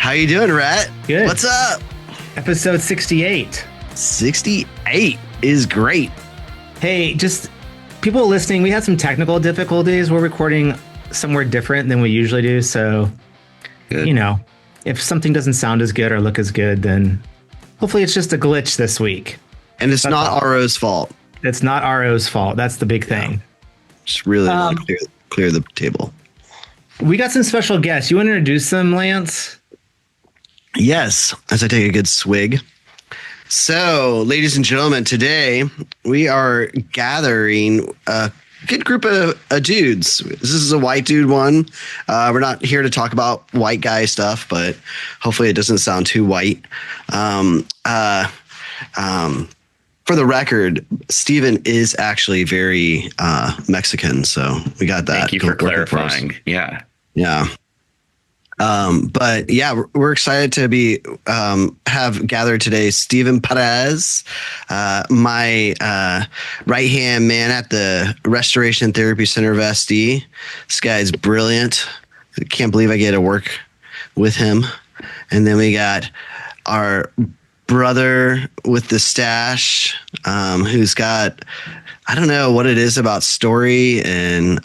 How you doing, Rhett? Good. What's up? Episode 68. 68 is great. Hey, just people listening, we had some technical difficulties. We're recording somewhere different than we usually do. So, Good. you know, if something doesn't sound as good or look as good, then hopefully it's just a glitch this week. And it's not RO's fault. It's not RO's fault. That's the big thing. Just really want to clear the table. We got some special guests. You want to introduce them, Lance? Yes, as I take a good swig. So, ladies and gentlemen, today we are gathering a good group of dudes. This is a white dude one. We're not here to talk about white guy stuff, but hopefully it doesn't sound too white. For the record, Steven is actually very Mexican, so we got that. Thank you for clarifying. Yeah. Yeah. But yeah, we're excited to be have gathered today Steven Perez, my right hand man at the Restoration Therapy Center of SD. This guy's brilliant. I can't believe I get to work with him. And then we got our brother with the stash, who's got, I don't know what it is about story and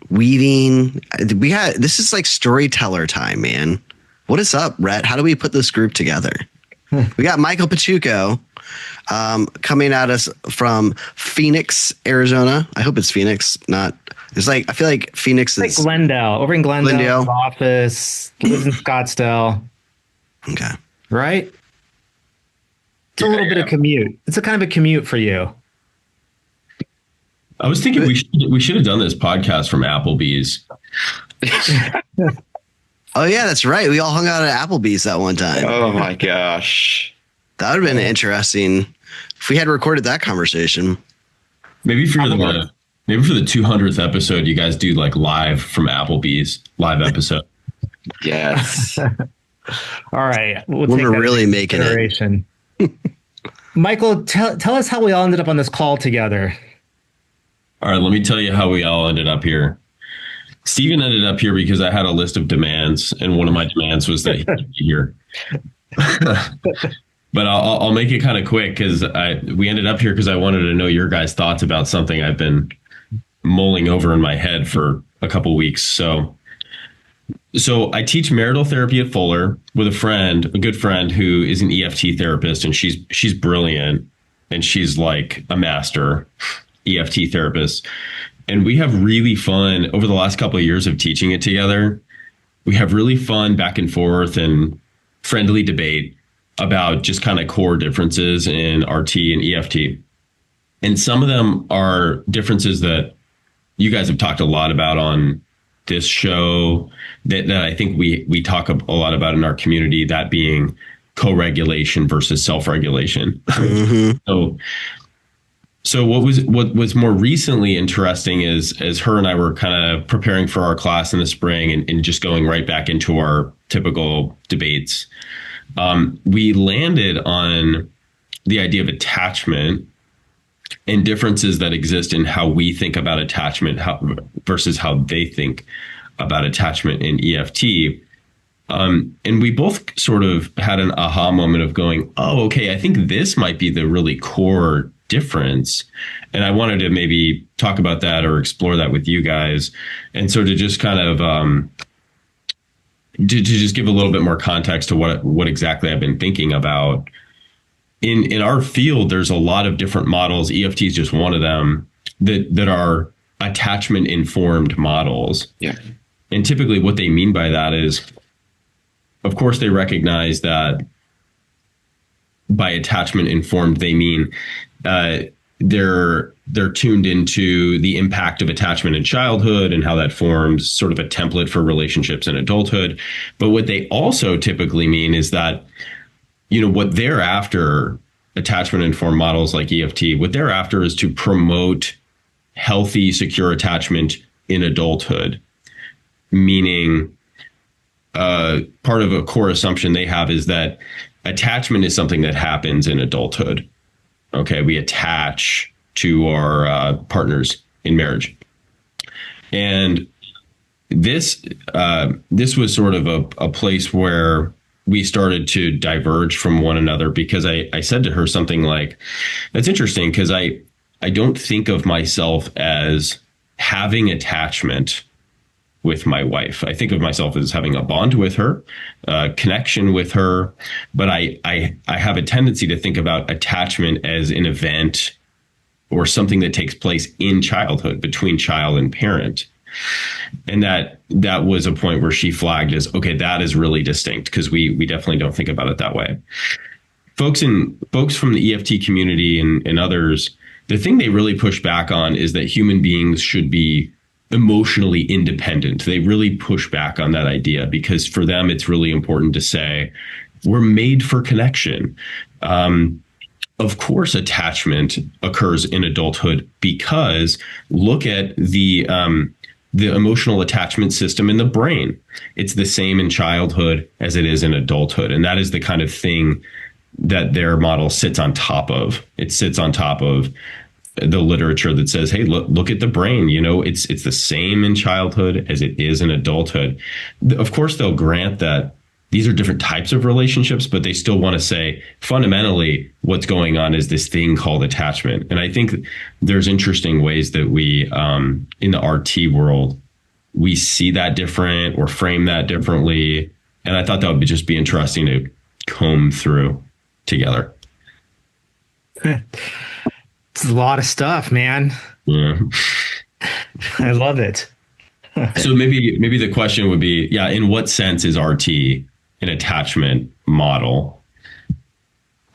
weaving. This is like storyteller time, man. What is up, Rhett? How do we put this group together? We got Michael Piciucco coming at us from Phoenix, Arizona. I hope it's Phoenix, not. It's like I feel like Phoenix is like Glendale, over in Glendale. Office lives in Scottsdale. Okay, right? It's a little bit of commute. It's a kind of a commute for you. I was thinking we should have done this podcast from Applebee's. Oh yeah, that's right. We all hung out at Applebee's that one time. Oh my gosh. That would have been interesting if we had recorded that conversation. Maybe for the 200th episode, you guys do like live from Applebee's live episode. Yes. All right. We're really making it. Michael, tell us how we all ended up on this call together. All right, let me tell you how we all ended up here. Steven ended up here because I had a list of demands, and one of my demands was that he be here. But I'll make it kind of quick because we ended up here because I wanted to know your guys' thoughts about something I've been mulling over in my head for a couple weeks. So I teach marital therapy at Fuller with a good friend who is an EFT therapist, and she's brilliant, and she's like a master EFT therapist. And we have really fun over the last couple of years of teaching it together. We have really fun back and forth and friendly debate about just kind of core differences in RT and EFT. And some of them are differences that you guys have talked a lot about on this show that I think we talk a lot about in our community, that being co-regulation versus self-regulation. Mm-hmm. So what was more recently interesting is as her and I were kind of preparing for our class in the spring and just going right back into our typical debates, we landed on the idea of attachment and differences that exist in how we think about attachment versus how they think about attachment in EFT. And we both sort of had an aha moment of going, oh, okay, I think this might be the really core difference. And I wanted to maybe talk about that or explore that with you guys. And so to just kind of to just give a little bit more context to what exactly I've been thinking about. In our field, there's a lot of different models. EFT is just one of them that are attachment informed models. Yeah. And typically what they mean by that is, of course, they recognize that by attachment informed, they mean they're tuned into the impact of attachment in childhood and how that forms sort of a template for relationships in adulthood. But what they also typically mean is that, you know, what they're after, attachment informed models like EFT, what they're after is to promote healthy, secure attachment in adulthood. Meaning, part of a core assumption they have is that attachment is something that happens in adulthood. Okay, we attach to our partners in marriage. And this was sort of a place where we started to diverge from one another, because I said to her something like, that's interesting, because I don't think of myself as having attachment with my wife. I think of myself as having a bond with her, connection with her, but I have a tendency to think about attachment as an event or something that takes place in childhood between child and parent. And that was a point where she flagged as, okay, that is really distinct, because we definitely don't think about it that way. Folks from the EFT community and others, the thing they really push back on is that human beings should be emotionally independent. They really push back on that idea, because for them, it's really important to say, we're made for connection. Of course, attachment occurs in adulthood, because look at the emotional attachment system in the brain. It's the same in childhood as it is in adulthood. And that is the kind of thing that their model sits on top of. It sits on top of the literature that says, hey, look at the brain. It's the same in childhood as it is in adulthood. Of course, they'll grant that these are different types of relationships, but they still want to say, fundamentally, what's going on is this thing called attachment. And I think there's interesting ways that we, in the RT world, we see that different or frame that differently. And I thought that would just be interesting to comb through together. It's a lot of stuff, man. Yeah. I love it. So maybe the question would be, in what sense is RT an attachment model?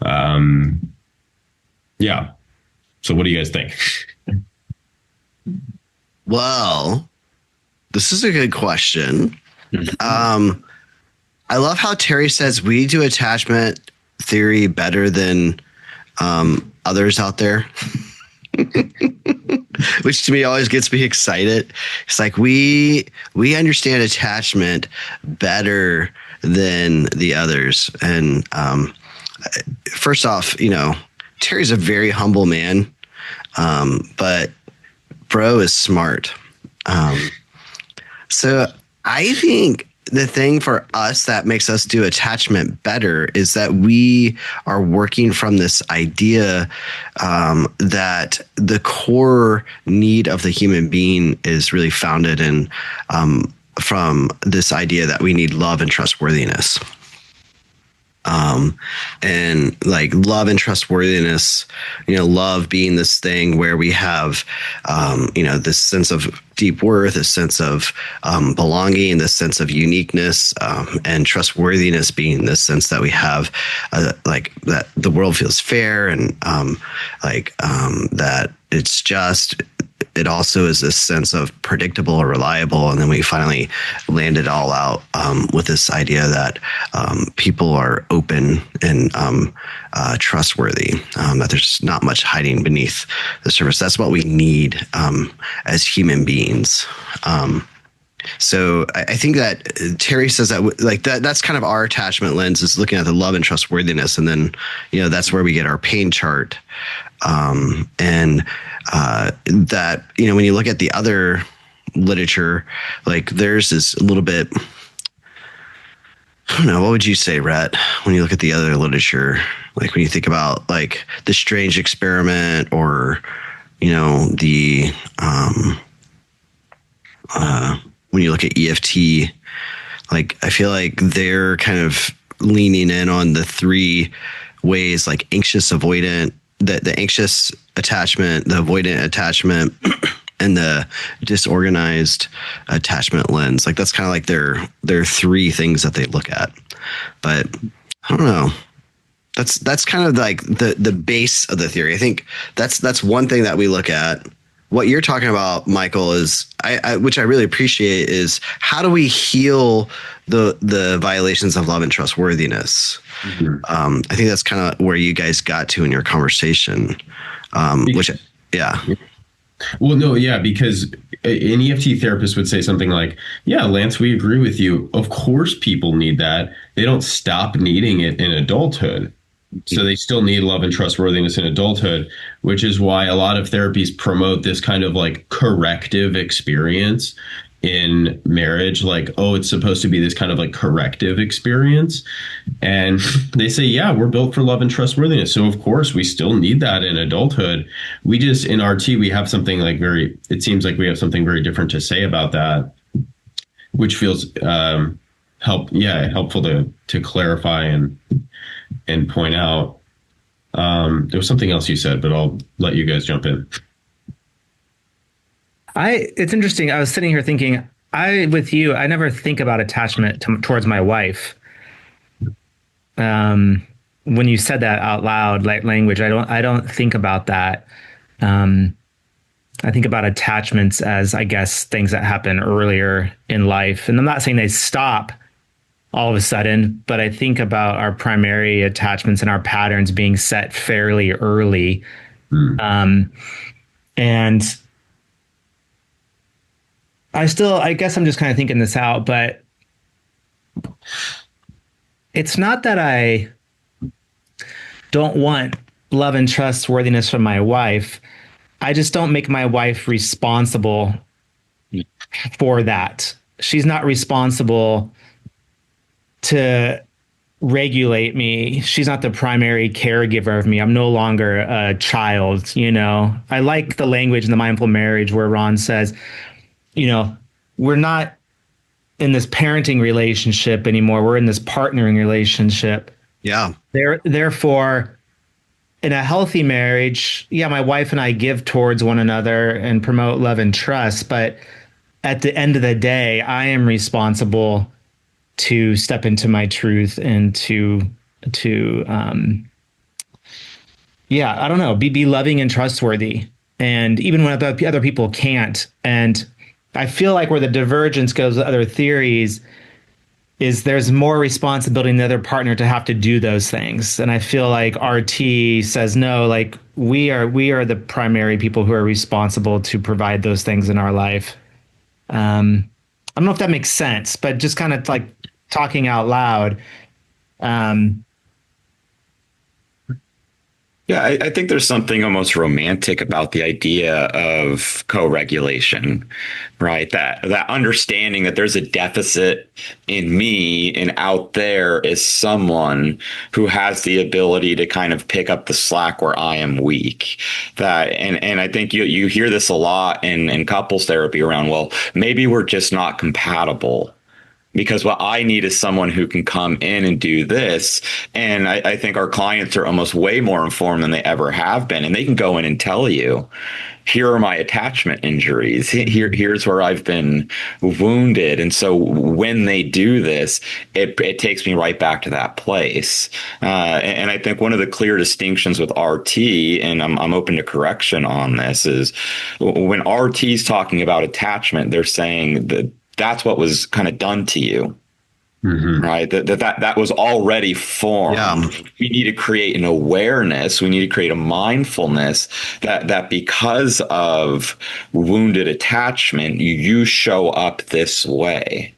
So what do you guys think? Well, this is a good question. I love how Terry says we do attachment theory better than others out there. Which to me always gets me excited. It's like we understand attachment better than the others. And first off, Terry's a very humble man, but bro is smart. So I think the thing for us that makes us do attachment better is that we are working from this idea that the core need of the human being is really founded in from this idea that we need love and trustworthiness. And like love and trustworthiness, love being this thing where we have, this sense of deep worth, a sense of belonging, this sense of uniqueness, and trustworthiness being this sense that we have, like that the world feels fair and that it's just. It also is this sense of predictable or reliable. And then we finally land it all out with this idea that people are open and trustworthy, that there's not much hiding beneath the surface. That's what we need as human beings. So I think that Terry says that that's kind of our attachment lens, is looking at the love and trustworthiness. And then, that's where we get our pain chart. That, when you look at the other literature, like theirs is a little bit, I don't know, what would you say, Rhett, when you look at the other literature, like when you think about like the strange experiment or, the, when you look at EFT, like I feel like they're kind of leaning in on the three ways, like anxious, avoidant, the anxious attachment, the avoidant attachment, and the disorganized attachment lens. Like that's kind of like their three things that they look at. But I don't know. That's kind of like the base of the theory. I think that's one thing that we look at. What you're talking about, Michael, is which I really appreciate, is how do we heal the violations of love and trustworthiness? Mm-hmm. I think that's kind of where you guys got to in your conversation. Well, no, because an EFT therapist would say something like, yeah, Lance, we agree with you. Of course, people need that. They don't stop needing it in adulthood. So they still need love and trustworthiness in adulthood, which is why a lot of therapies promote this kind of like corrective experience. in marriage, like, oh, it's supposed to be this kind of like corrective experience. And they say, yeah, we're built for love and trustworthiness. So of course we still need that in adulthood. We just, in RT, we have something like it seems like we have something very different to say about that, which feels helpful to clarify and point out. There was something else you said, but I'll let you guys jump in. It's interesting. I was sitting here thinking, with you, I never think about attachment towards my wife. When you said that out loud, like language, I don't think about that. I think about attachments as, I guess, things that happen earlier in life. And I'm not saying they stop all of a sudden, but I think about our primary attachments and our patterns being set fairly early. And I guess I'm just kind of thinking this out, but it's not that I don't want love and trustworthiness from my wife. I just don't make my wife responsible for that. She's not responsible to regulate me. She's not the primary caregiver of me. I'm no longer a child, you know. I like the language in the Mindful Marriage where Ron says, you know, we're not in this parenting relationship anymore. We're in this partnering relationship. Yeah. Therefore, in a healthy marriage, yeah, my wife and I give towards one another and promote love and trust. But at the end of the day, I am responsible to step into my truth and to I don't know, be loving and trustworthy. And even when other people can't. And I feel like where the divergence goes with other theories is there's more responsibility in the other partner to have to do those things. And I feel like RT says, no, like we are the primary people who are responsible to provide those things in our life. I don't know if that makes sense, but just kind of like talking out loud. Yeah, I think there's something almost romantic about the idea of co-regulation, right? That understanding that there's a deficit in me and out there is someone who has the ability to kind of pick up the slack where I am weak. And I think you hear this a lot in couples therapy around, well, maybe we're just not compatible. Because what I need is someone who can come in and do this. And I think our clients are almost way more informed than they ever have been. And they can go in and tell you, here are my attachment injuries. Here's where I've been wounded. And so when they do this, it takes me right back to that place. And I think one of the clear distinctions with RT, and I'm open to correction on this, is when RT is talking about attachment, they're saying that that's what was kind of done to you, right? That was already formed. Yeah. We need to create an awareness. We need to create a mindfulness that because of wounded attachment, you show up this way.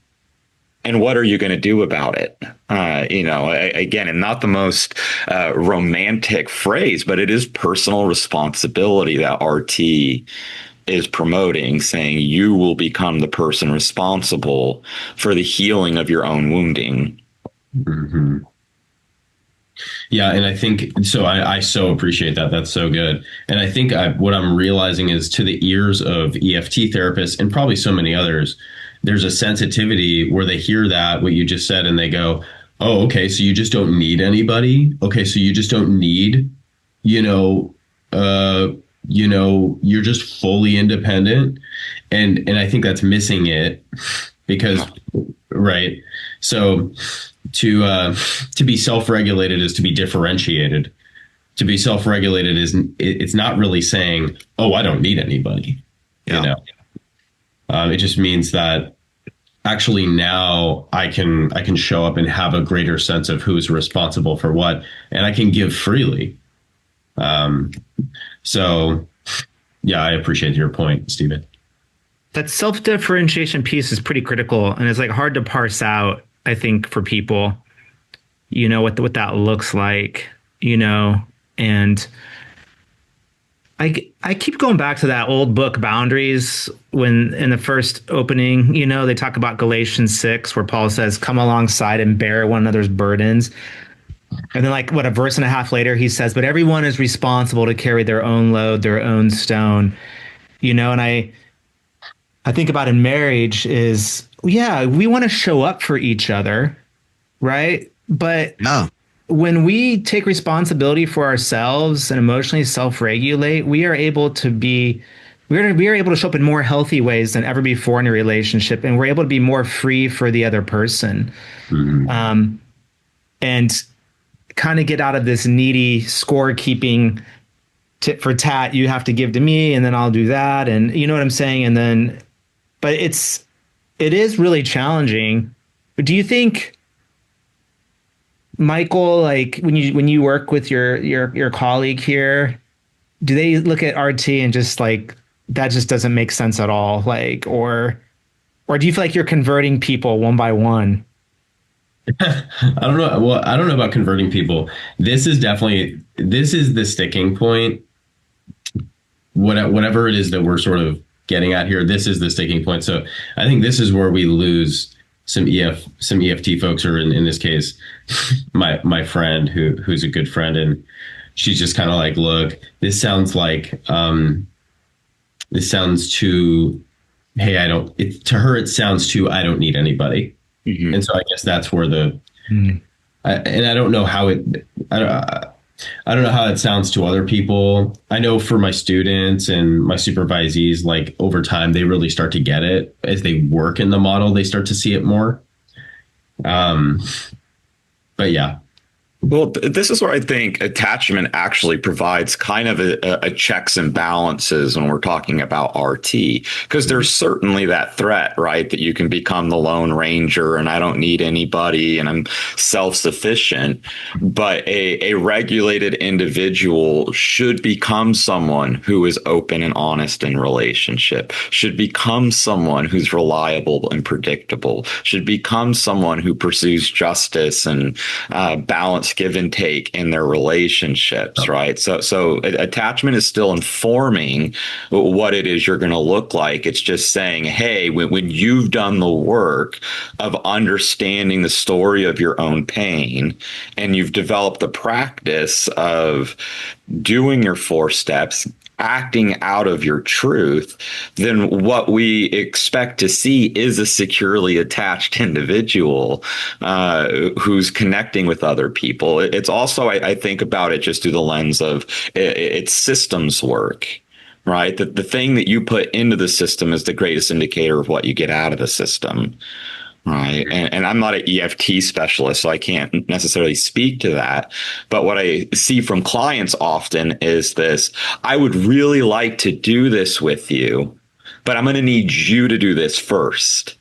And what are you going to do about it? Again, and not the most romantic phrase, but it is personal responsibility that RT is promoting, saying you will become the person responsible for the healing of your own wounding. Mm-hmm. Yeah, and I think so. I so appreciate that. That's so good. And I think what I'm realizing is, to the ears of EFT therapists and probably so many others, there's a sensitivity where they hear that, what you just said, and they go, oh, okay, so you just don't need anybody. Okay, so you just don't need, you're just fully independent. And I think that's missing it, because, right. So to be self-regulated is to be differentiated. To be self-regulated it's not really saying, oh, I don't need anybody. Yeah. It just means that actually now I can show up and have a greater sense of who's responsible for what, and I can give freely. So, yeah, I appreciate your point, Steven. That self-differentiation piece is pretty critical, and it's like hard to parse out, I think, for people, what that looks like, and I keep going back to that old book, Boundaries, when in the first opening, they talk about Galatians 6, where Paul says, come alongside and bear one another's burdens. And then a verse and a half later, he says, but everyone is responsible to carry their own load, their own stone, and I think about in marriage is, yeah, we want to show up for each other, right? But No. when we take responsibility for ourselves and emotionally self-regulate, we are able to show up in more healthy ways than ever before in a relationship, and we're able to be more free for the other person, and kind of get out of this needy scorekeeping, tit for tat. You have to give to me, and then I'll do that, and you know what I'm saying. And then, but it is really challenging. But do you think, Michael, like when you work with your colleague here, do they look at RT and just like, that just doesn't make sense at all? Like, or do you feel like you're converting people one by one? I don't know. Well, I don't know about converting people. This is the sticking point. Whatever it is that we're sort of getting at here, this is the sticking point. So I think this is where we lose some EFT folks, or in this case, my friend who's a good friend, and she's just kind of like, look, this sounds too, hey, to her it sounds too, I don't need anybody. Mm-hmm. And so I guess that's where I don't know how I don't know how it sounds to other people. I know for my students and my supervisees, like over time, they really start to get it as they work in the model. They start to see it more. But yeah. Well, this is where I think attachment actually provides kind of a checks and balances when we're talking about RT, because there's certainly that threat, right, that you can become the Lone Ranger and I don't need anybody and I'm self-sufficient. But a regulated individual should become someone who is open and honest in relationship, should become someone who's reliable and predictable, should become someone who pursues justice and balance, give and take in their relationships, right? So attachment is still informing what it is you're going to look like. It's just saying, hey, when you've done the work of understanding the story of your own pain, and you've developed the practice of doing your 4 steps, acting out of your truth, then what we expect to see is a securely attached individual who's connecting with other people. It's also, I think about it just through the lens of it's systems work, right? The thing that you put into the system is the greatest indicator of what you get out of the system. Right. And I'm not an EFT specialist, so I can't necessarily speak to that. But what I see from clients often is this: I would really like to do this with you, but I'm going to need you to do this first.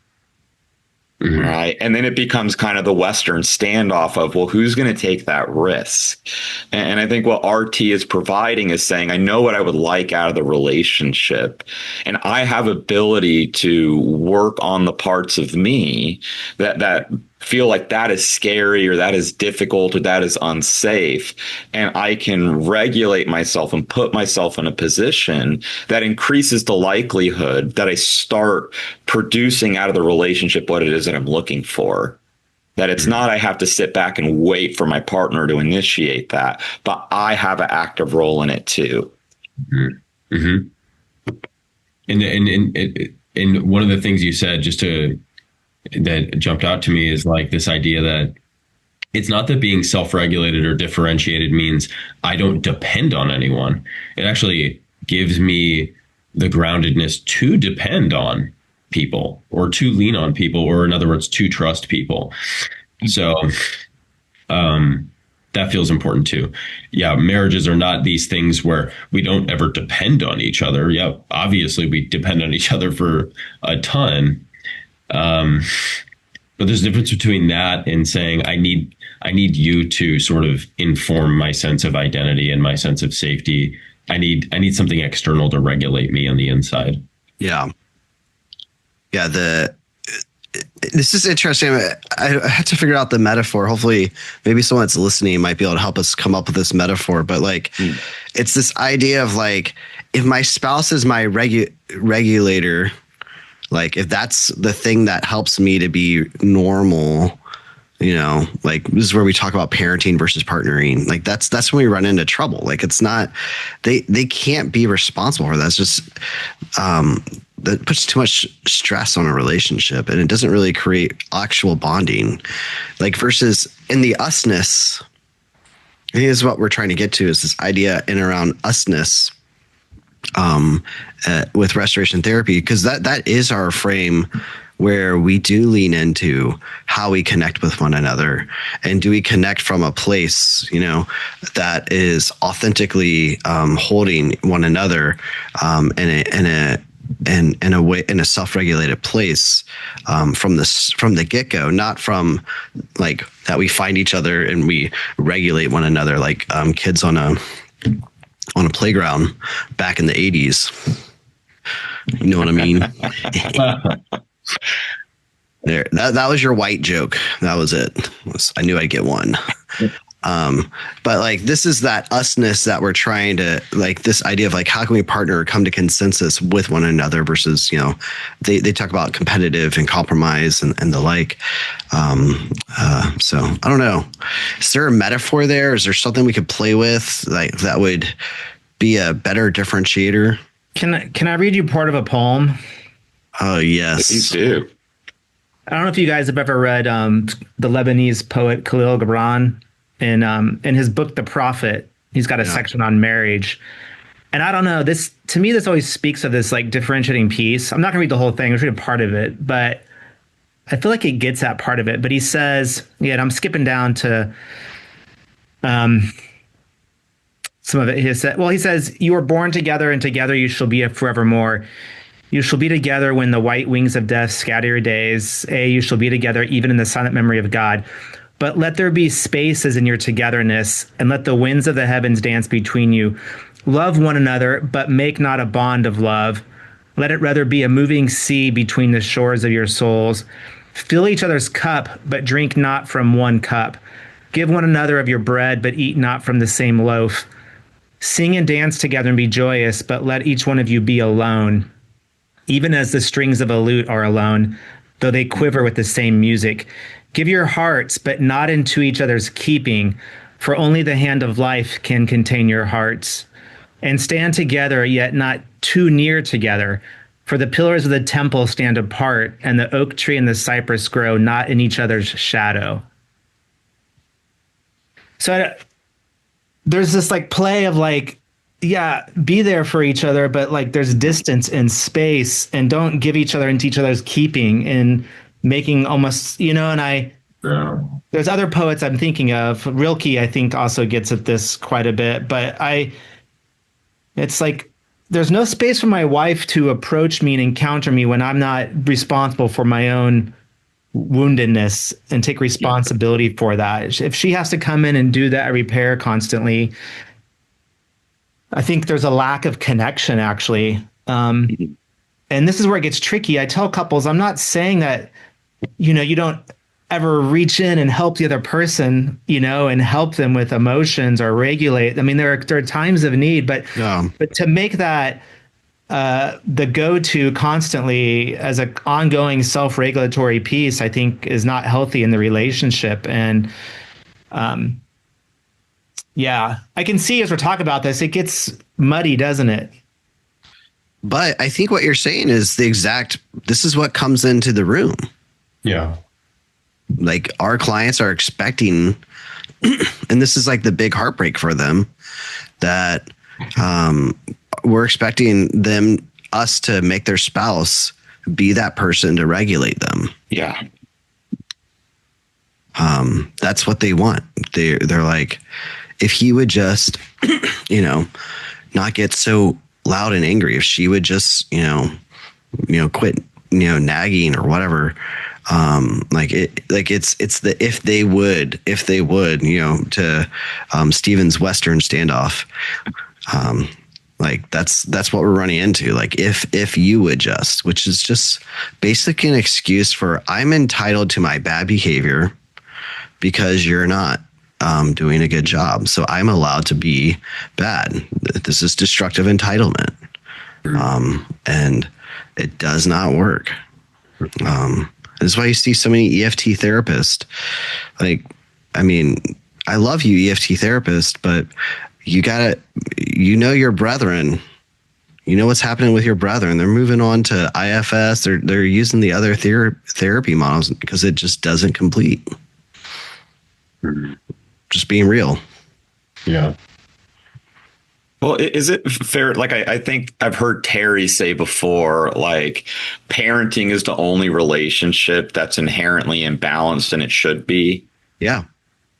Mm-hmm. Right. And then it becomes kind of the Western standoff of, well, who's going to take that risk? And I think what RT is providing is saying, I know what I would like out of the relationship, and I have ability to work on the parts of me that feel like that is scary or that is difficult or that is unsafe. And I can regulate myself and put myself in a position that increases the likelihood that I start producing out of the relationship what it is that I'm looking for. That it's not I have to sit back and wait for my partner to initiate that, but I have an active role in it too. Mm-hmm. And one of the things you said that jumped out to me is like this idea that it's not that being self-regulated or differentiated means I don't depend on anyone. It actually gives me the groundedness to depend on people, or to lean on people, or in other words, to trust people. So that feels important too. Yeah, marriages are not these things where we don't ever depend on each other. Yeah, obviously we depend on each other for a ton. But there's a difference between that and saying I need you to sort of inform my sense of identity and my sense of safety. I need something external to regulate me on the inside. Yeah. Yeah. this is interesting. I had to figure out the metaphor. Hopefully, maybe someone that's listening might be able to help us come up with this metaphor. But like, it's this idea of like, if my spouse is my regulator, like if that's the thing that helps me to be normal, you know, like this is where we talk about parenting versus partnering. Like that's when we run into trouble. Like it's not, they can't be responsible for that. It's just, that puts too much stress on a relationship, and it doesn't really create actual bonding. Like versus in the usness, I think this is what we're trying to get to, is this idea in around usness with restoration therapy, because that is our frame where we do lean into how we connect with one another, and do we connect from a place, you know, that is authentically holding one another in a way, in a self-regulated place, from the get-go, not from like that we find each other and we regulate one another like kids on a playground back in the 80s. You know what I mean? There, that was your white joke. That was it. I knew I'd get one. But like, this is that usness that we're trying to, like, this idea of like, how can we partner or come to consensus with one another versus, you know, they talk about competitive and compromise and the like. So I don't know. Is there a metaphor there? Is there something we could play with, like, that would be a better differentiator? Can I read you part of a poem? Oh, yes. Please do. I don't know if you guys have ever read the Lebanese poet Kahlil Gibran. In his book, The Prophet, he's got a section on marriage. And I don't know, this, to me, this always speaks of this like differentiating piece. I'm not gonna read the whole thing, I'll read a part of it, but I feel like it gets at part of it. But he says, yeah, and I'm skipping down to some of it. He says, you are born together, and together you shall be forevermore. You shall be together when the white wings of death scatter your days. You shall be together even in the silent memory of God. But let there be spaces in your togetherness, and let the winds of the heavens dance between you. Love one another, but make not a bond of love. Let it rather be a moving sea between the shores of your souls. Fill each other's cup, but drink not from one cup. Give one another of your bread, but eat not from the same loaf. Sing and dance together and be joyous, but let each one of you be alone, even as the strings of a lute are alone, though they quiver with the same music. Give your hearts, but not into each other's keeping, for only the hand of life can contain your hearts. And stand together, yet not too near together, for the pillars of the temple stand apart, and the oak tree and the cypress grow not in each other's shadow. So there's this like play of like, yeah, be there for each other, but like there's distance and space, and don't give each other into each other's keeping, and making almost, you know, and there's other poets I'm thinking of. Rilke, I think, also gets at this quite a bit, but it's like, there's no space for my wife to approach me and encounter me when I'm not responsible for my own woundedness and take responsibility for that. If she has to come in and do that repair constantly, I think there's a lack of connection, actually. And this is where it gets tricky. I tell couples, I'm not saying that, you know, you don't ever reach in and help the other person, you know, and help them with emotions or regulate. I mean, there are times of need, but to make that the go-to constantly as an ongoing self-regulatory piece, I think is not healthy in the relationship. And yeah, I can see as we're talking about this, it gets muddy, doesn't it? But I think what you're saying is this is what comes into the room. Yeah. Like, our clients are expecting, and this is like the big heartbreak for them, that we're expecting us to make their spouse be that person to regulate them. Yeah. That's what they want. They're like, if he would just, you know, not get so loud and angry, if she would just, you know, quit, you know, nagging or whatever. It's the if they would, you know, to Steven's Western standoff. Like that's what we're running into. Like if you would just, which is just basically an excuse for I'm entitled to my bad behavior because you're not doing a good job. So I'm allowed to be bad. This is destructive entitlement. And it does not work. This is why you see so many EFT therapists. Like, I mean, I love you, EFT therapist, but you gotta, your brethren, what's happening with your brethren. They're moving on to IFS. They're using the other therapy models because it just doesn't complete. Just being real. Yeah. Well, is it fair? Like, I think I've heard Terry say before, like, parenting is the only relationship that's inherently imbalanced, and it should be. Yeah.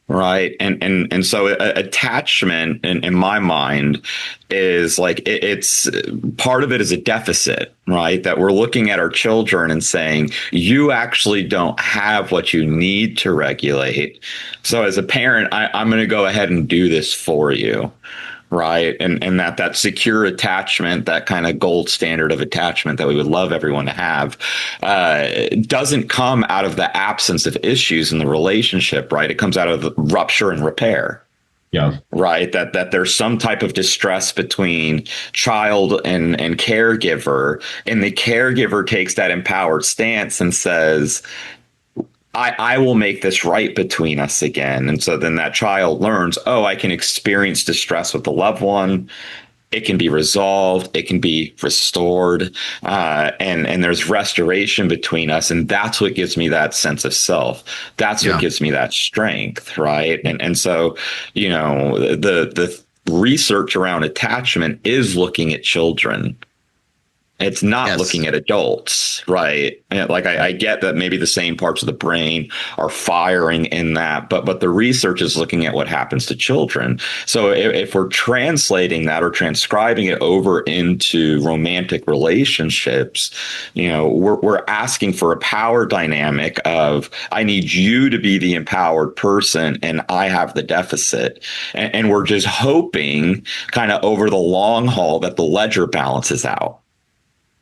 Right. And so attachment in my mind is like it's part of it is a deficit, right? That we're looking at our children and saying, you actually don't have what you need to regulate. So as a parent, I'm going to go ahead and do this for you. Right. And that secure attachment, that kind of gold standard of attachment that we would love everyone to have, doesn't come out of the absence of issues in the relationship. Right. It comes out of the rupture and repair. Yeah. Right. That there's some type of distress between child and caregiver, and the caregiver takes that empowered stance and says, I will make this right between us again. And so then that child learns, oh, I can experience distress with the loved one. It can be resolved. It can be restored. And there's restoration between us. And that's what gives me that sense of self. That's what gives me that strength. Right. And so, the research around attachment is looking at children. It's not looking at adults, right? And like I get that maybe the same parts of the brain are firing in that, but the research is looking at what happens to children. So if we're translating that or transcribing it over into romantic relationships, we're asking for a power dynamic of I need you to be the empowered person and I have the deficit, and we're just hoping kind of over the long haul that the ledger balances out.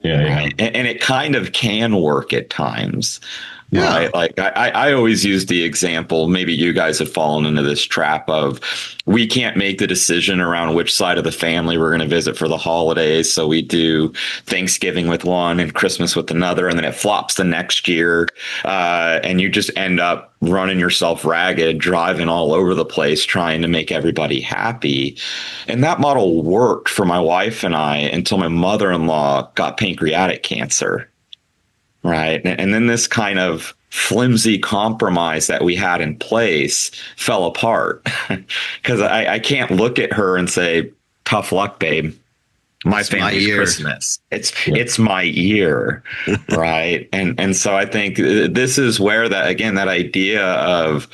Yeah, yeah. Right? And it kind of can work at times. Yeah. Right? Like I always use the example, maybe you guys have fallen into this trap of we can't make the decision around which side of the family we're going to visit for the holidays. So we do Thanksgiving with one and Christmas with another, and then it flops the next year. And you just end up running yourself ragged, driving all over the place, trying to make everybody happy. And that model worked for my wife and I until my mother-in-law got pancreatic cancer. Right. And then this kind of flimsy compromise that we had in place fell apart because I can't look at her and say, tough luck, babe. My family's Christmas. It's my year. Right. And so I think this is where that idea of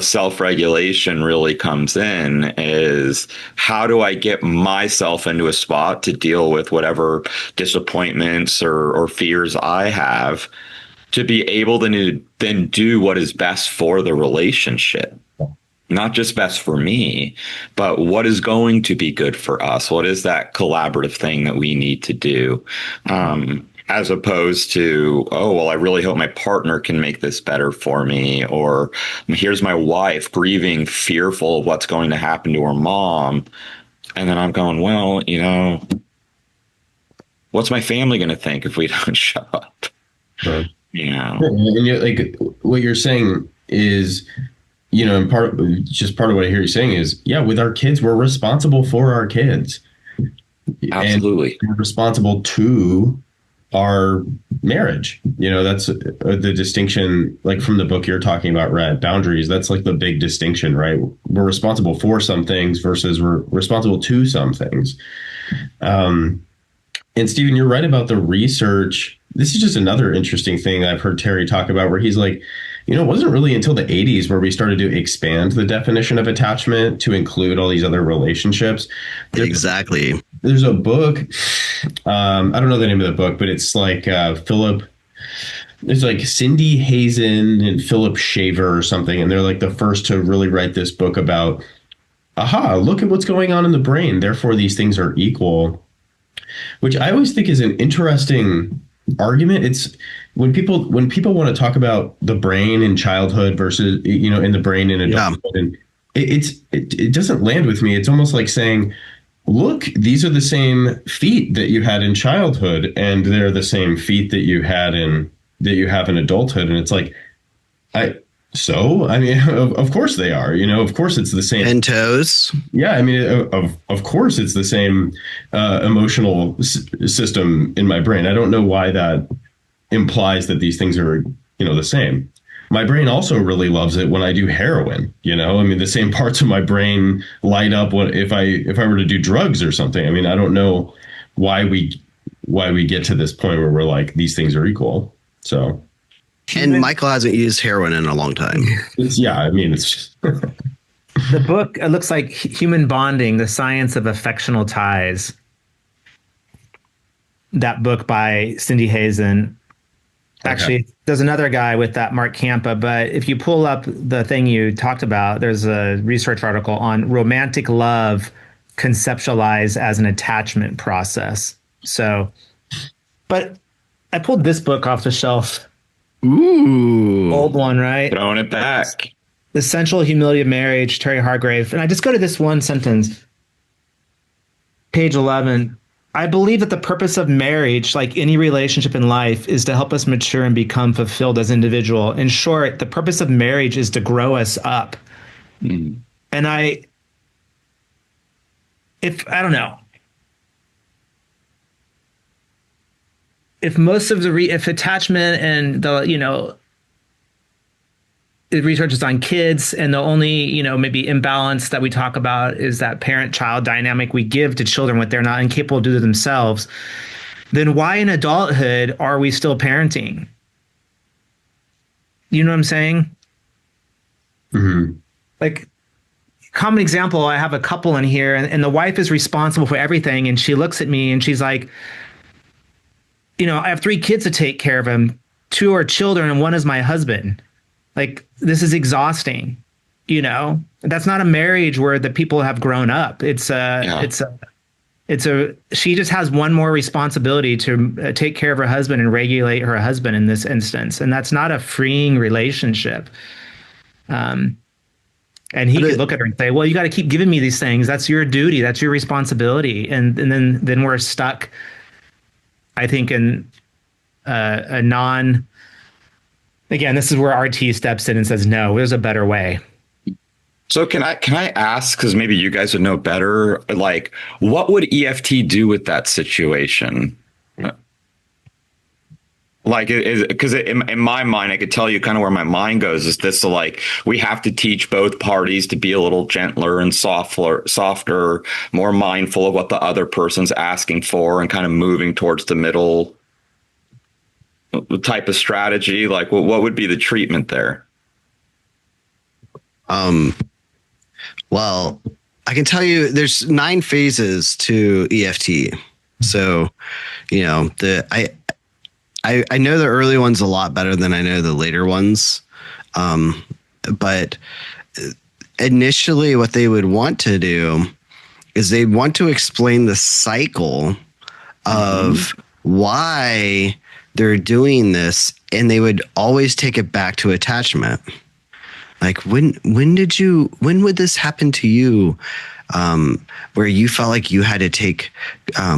self-regulation really comes in, is how do I get myself into a spot to deal with whatever disappointments or fears I have to be able to then do what is best for the relationship. Not just best for me, but what is going to be good for us? What is that collaborative thing that we need to do? As opposed to, oh, well, I really hope my partner can make this better for me. Or here's my wife grieving, fearful of what's going to happen to her mom. And then I'm going, well, what's my family going to think if we don't show up? Right. And like what you're saying is, and part of what I hear you saying is, with our kids, we're responsible for our kids. Absolutely. And we're responsible to our marriage. That's the distinction, like from the book you're talking about, right? Boundaries. That's like the big distinction, right? We're responsible for some things versus we're responsible to some things. And Steven, you're right about the research. This is just another interesting thing I've heard Terry talk about, where he's like, it wasn't really until the 80s where we started to expand the definition of attachment to include all these other relationships. Exactly. There's a book. I don't know the name of the book, but it's like it's like Cindy Hazen and Philip Shaver or something. And they're like the first to really write this book about aha, look at what's going on in the brain. Therefore, these things are equal, which I always think is an interesting argument. It's when people want to talk about the brain in childhood versus, in the brain in Yeah. adulthood, and it doesn't land with me. It's almost like saying, look, these are the same feet that you had in childhood, and they're the same feet that you have in adulthood. And it's like, I mean, of course they are, of course it's the same. And toes. Yeah. I mean, of course it's the same emotional system in my brain. I don't know why that implies that these things are, the same. My brain also really loves it when I do heroin. I mean, the same parts of my brain light up if I were to do drugs or something. I mean, I don't know why we get to this point where we're like, these things are equal. So. And Michael hasn't used heroin in a long time. Yeah, I mean, it's The book, it looks like Human Bonding, The Science of Affectional Ties. That book by Cindy Hazen. Actually, there's another guy with that, Mark Campa, but if you pull up the thing you talked about, there's a research article on romantic love conceptualized as an attachment process. So, but I pulled this book off the shelf. Ooh. Old one, right? Throwing it back. The Essential Humility of Marriage, Terry Hargrave. And I just go to this one sentence, page 11. I believe that the purpose of marriage, like any relationship in life, is to help us mature and become fulfilled as individual. In short, the purpose of marriage is to grow us up. And I don't know. If most of if attachment and the research is on kids, and the only maybe imbalance that we talk about is that parent-child dynamic we give to children what they're not incapable to do themselves, then why in adulthood are we still parenting? You know what I'm saying? Mm-hmm. Like, common example, I have a couple in here, and the wife is responsible for everything, and she looks at me and she's like, I have 3 kids to take care of them. 2 are children and 1 is my husband. Like, this is exhausting. That's not a marriage where the people have grown up. She just has one more responsibility to take care of her husband and regulate her husband in this instance. And that's not a freeing relationship. And he could look at her and say, well, you got to keep giving me these things. That's your duty. That's your responsibility. And then we're stuck, I think, in a again, this is where RT steps in and says, no, there's a better way. So can I ask, because maybe you guys would know better, like, what would EFT do with that situation? Like, because in my mind, I could tell you kind of where my mind goes is this: so like, we have to teach both parties to be a little gentler and softer, more mindful of what the other person's asking for, and kind of moving towards the middle type of strategy. Like, what would be the treatment there? Well, I can tell you there's 9 phases to EFT. So, I know the early ones a lot better than I know the later ones. But initially what they would want to do is they want to explain the cycle of why they're doing this. And they would always take it back to attachment. Like, when would this happen to you? Where you felt like you had to take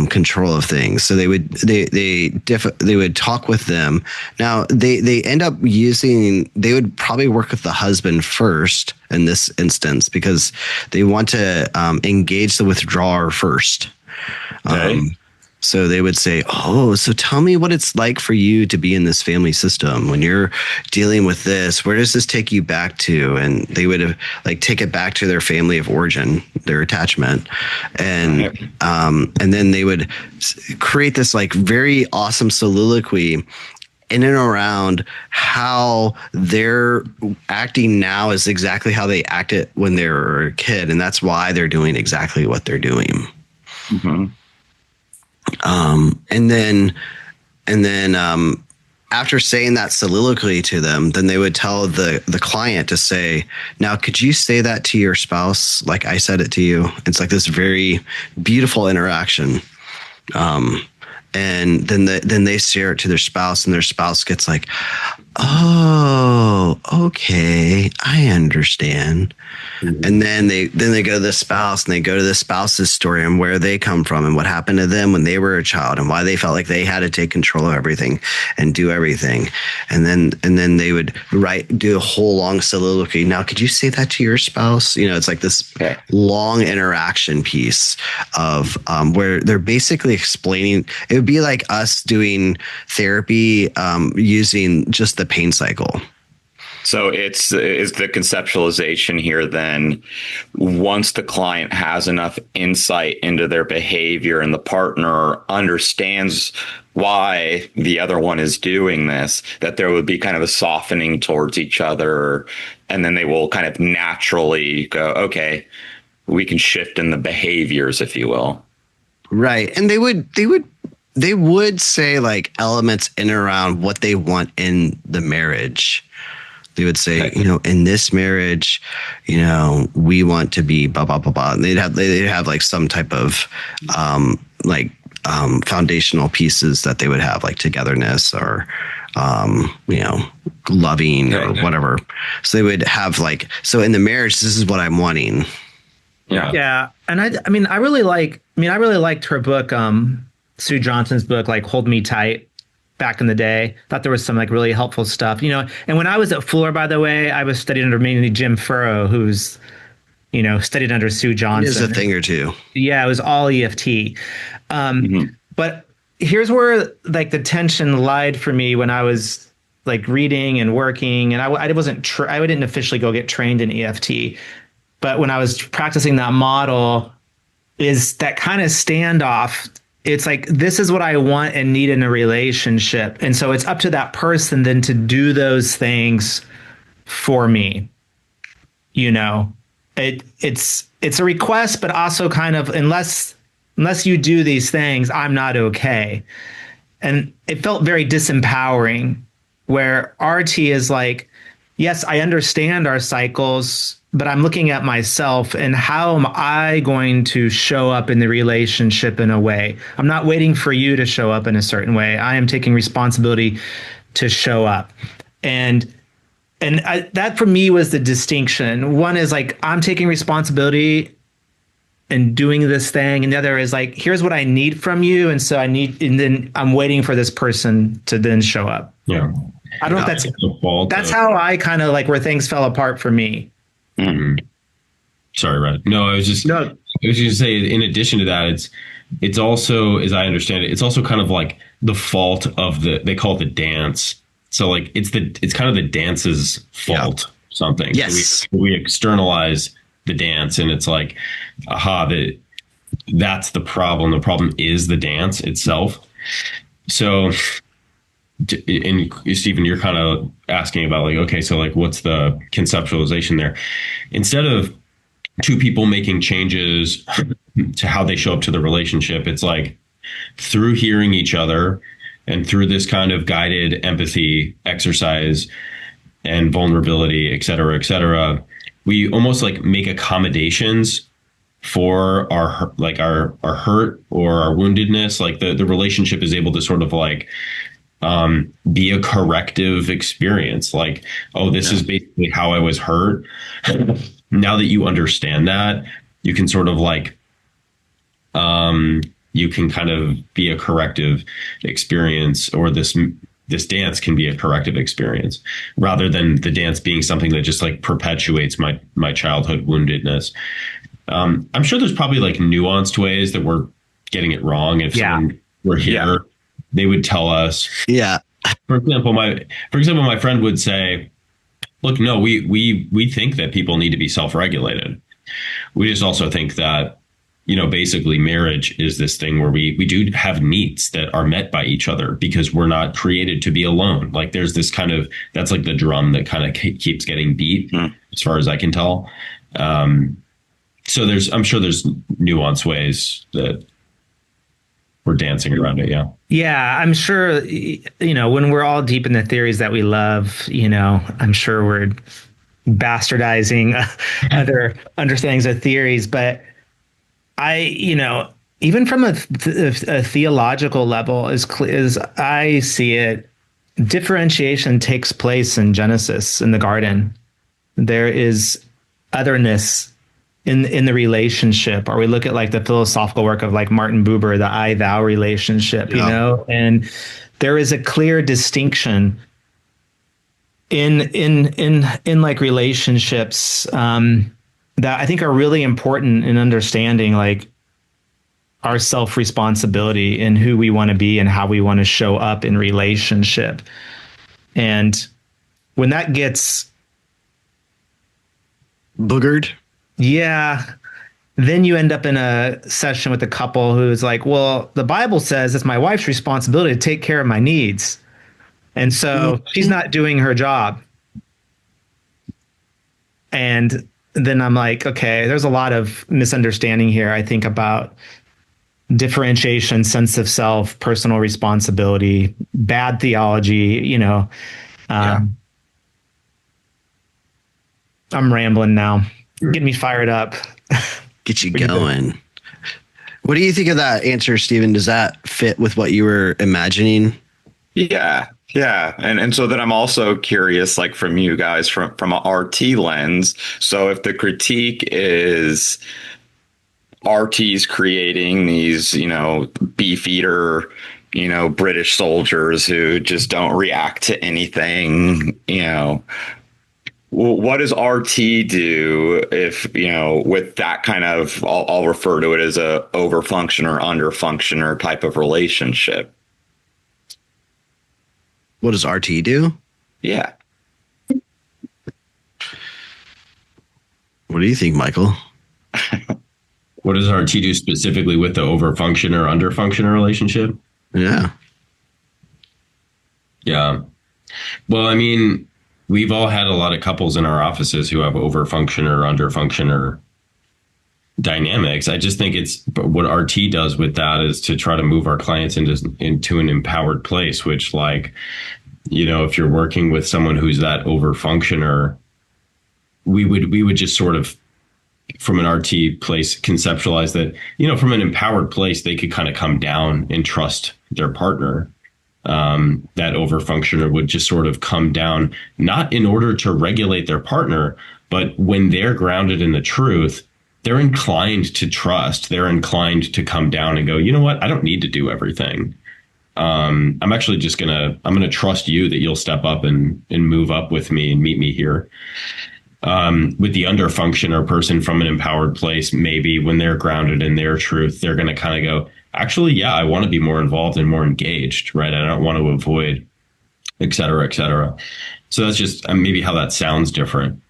control of things. So they would talk with them. Now they end up they would probably work with the husband first in this instance, because they want to engage the withdrawer first. Okay. So they would say, oh, so tell me what it's like for you to be in this family system when you're dealing with this. Where does this take you back to? And they would take it back to their family of origin, their attachment. And then they would create this very awesome soliloquy in and around how they're acting now is exactly how they acted when they were a kid. And that's why they're doing exactly what they're doing. Mm-hmm. And then after saying that soliloquy to them, then they would tell the client to say, now, could you say that to your spouse? Like I said it to you. It's like this very beautiful interaction. And then they share it to their spouse, and their spouse gets like, oh, okay, I understand. Mm-hmm. And then they go to the spouse, and they go to the spouse's story and where they come from and what happened to them when they were a child and why they felt like they had to take control of everything and do everything. And then they would do a whole long soliloquy. Now, could you say that to your spouse? You know, it's like this long interaction piece of where they're basically explaining. It would be like us doing therapy using just the pain cycle. So is the conceptualization here then, once the client has enough insight into their behavior and the partner understands why the other one is doing this, that there would be kind of a softening towards each other, and then they will kind of naturally go, okay, we can shift in the behaviors, if you will. Right. And they would say like elements in and around what they want in the marriage. They would say, you know, in this marriage, you know, we want to be blah, blah, blah, blah. And they'd have like some type of foundational pieces that they would have, like togetherness or, you know, loving or whatever. So they would have like, so in the marriage, this is what I'm wanting. Yeah. Yeah. And I really liked her book, Sue Johnson's book, like Hold Me Tight. Back in the day, thought there was some like really helpful stuff, you know. And when I was at Fuller, by the way, I was studying under mainly Jim Furrow, who's, you know, studied under Sue Johnson. There's a thing or two. Yeah, it was all EFT. But here's where like the tension lied for me when I was like reading and working, and I didn't officially go get trained in EFT, but when I was practicing that model, is that kind of standoff. It's like, this is what I want and need in a relationship. And so it's up to that person then to do those things for me. You know, it's a request, but also kind of, unless you do these things, I'm not okay. And it felt very disempowering, where RT is like, yes, I understand our cycles, but I'm looking at myself and how am I going to show up in the relationship in a way? I'm not waiting for you to show up in a certain way. I am taking responsibility to show up. And that for me was the distinction. One is like, I'm taking responsibility and doing this thing. And the other is like, here's what I need from you. And then I'm waiting for this person to then show up. Yeah. I don't know if that's how I kind of like where things fell apart for me. Mm-hmm. Sorry, Red. No, I was just going to say, in addition to that, it's also, as I understand it, it's also kind of like the fault of they call it the dance. So like it's kind of the dance's fault, something. Yes. So we externalize the dance, and it's like, that's the problem. The problem is the dance itself. So, and Steven, you're kind of asking about like, okay, so like, what's the conceptualization there? Instead of two people making changes to how they show up to the relationship, it's like through hearing each other and through this kind of guided empathy exercise and vulnerability, et cetera, we almost like make accommodations for our hurt or our woundedness. Like the relationship is able to sort of like, be a corrective experience. Like, oh, this is basically how I was hurt. Now that you understand that, you can sort of like, you can kind of be a corrective experience, or this dance can be a corrective experience, rather than the dance being something that just like perpetuates my childhood woundedness. I'm sure there's probably like nuanced ways that we're getting it wrong. If someone were here, they would tell us. Yeah. For example, my friend would say, look, no, we think that people need to be self-regulated. We just also think that, you know, basically marriage is this thing where we do have needs that are met by each other because we're not created to be alone. Like there's this kind of, that's like the drum that kind of keeps getting beat as far as I can tell. So I'm sure there's nuanced ways that we're dancing around it. Yeah. Yeah, I'm sure, when we're all deep in the theories that we love, I'm sure we're bastardizing other understandings of theories. But even from a theological level, as I see it, differentiation takes place in Genesis, in the garden. There is otherness in the relationship, or we look at like the philosophical work of like Martin Buber, the I thou relationship, and there is a clear distinction in like relationships that I think are really important in understanding like our self-responsibility and who we want to be and how we want to show up in relationship. And when that gets boogered, then you end up in a session with a couple who's like, well, the Bible says it's my wife's responsibility to take care of my needs. And so she's not doing her job. And then I'm like, okay, there's a lot of misunderstanding here, I think, about differentiation, sense of self, personal responsibility, bad theology, I'm rambling now. Get me fired up. Get you going. What do you think of that answer, Steven? Does that fit with what you were imagining? Yeah. Yeah. And so then I'm also curious, like from you guys, from a RT lens. So if the critique is RT's creating these, beefeater, British soldiers who just don't react to anything, what does RT do if, with that kind of, I'll refer to it as a overfunctioner, underfunctioner type of relationship? What does RT do? Yeah. What do you think, Michael? What does RT do specifically with the overfunctioner, underfunctioner relationship? Yeah. Yeah. Well, I mean, we've all had a lot of couples in our offices who have overfunctioner, underfunctioner dynamics. I just think what RT does with that is to try to move our clients into an empowered place, which, like, if you're working with someone who's that overfunctioner, we would just sort of, from an RT place, conceptualize that, from an empowered place, they could kind of come down and trust their partner. That overfunctioner would just sort of come down, not in order to regulate their partner, but when they're grounded in the truth, they're inclined to trust. They're inclined to come down and go, you know what? I don't need to do everything. I'm actually just I'm going to trust you that you'll step up and move up with me and meet me here. With the underfunctioner person from an empowered place, maybe when they're grounded in their truth, they're going to kind of go, actually, yeah, I want to be more involved and more engaged, right? I don't want to avoid, et cetera, et cetera. So that's just maybe how that sounds different.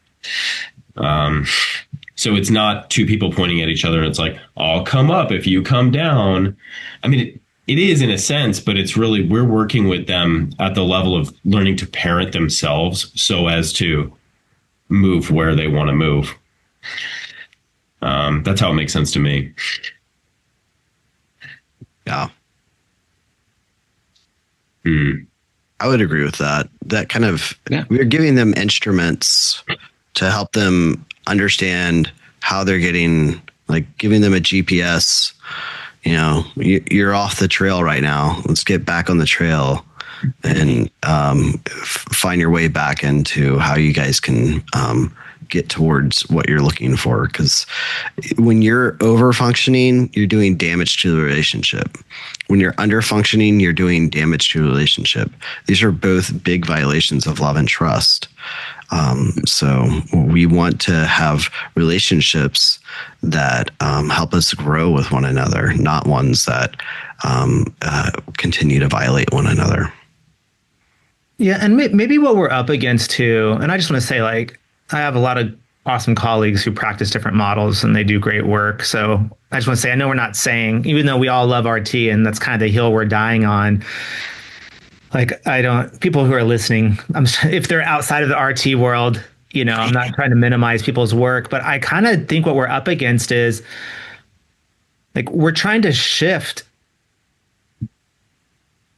So it's not two people pointing at each other and it's like, I'll come up if you come down. I mean, it is in a sense, but it's really, we're working with them at the level of learning to parent themselves so as to move where they want to move. That's how it makes sense to me. Yeah. I would agree with that. That kind of, we're giving them instruments to help them understand how they're getting, like giving them a GPS, you're off the trail right now. Let's get back on the trail and find your way back into how you guys can get towards what you're looking for. Because when you're over functioning, you're doing damage to the relationship. When you're under functioning, you're doing damage to the relationship. These are both big violations of love and trust. So we want to have relationships that help us grow with one another, not ones that continue to violate one another. Yeah, and maybe what we're up against too, and I just want to say, like, I have a lot of awesome colleagues who practice different models and they do great work. So I just want to say, I know we're not saying, even though we all love RT and that's kind of the hill we're dying on, like, people who are listening, if they're outside of the RT world, I'm not trying to minimize people's work, but I kind of think what we're up against is, like, we're trying to shift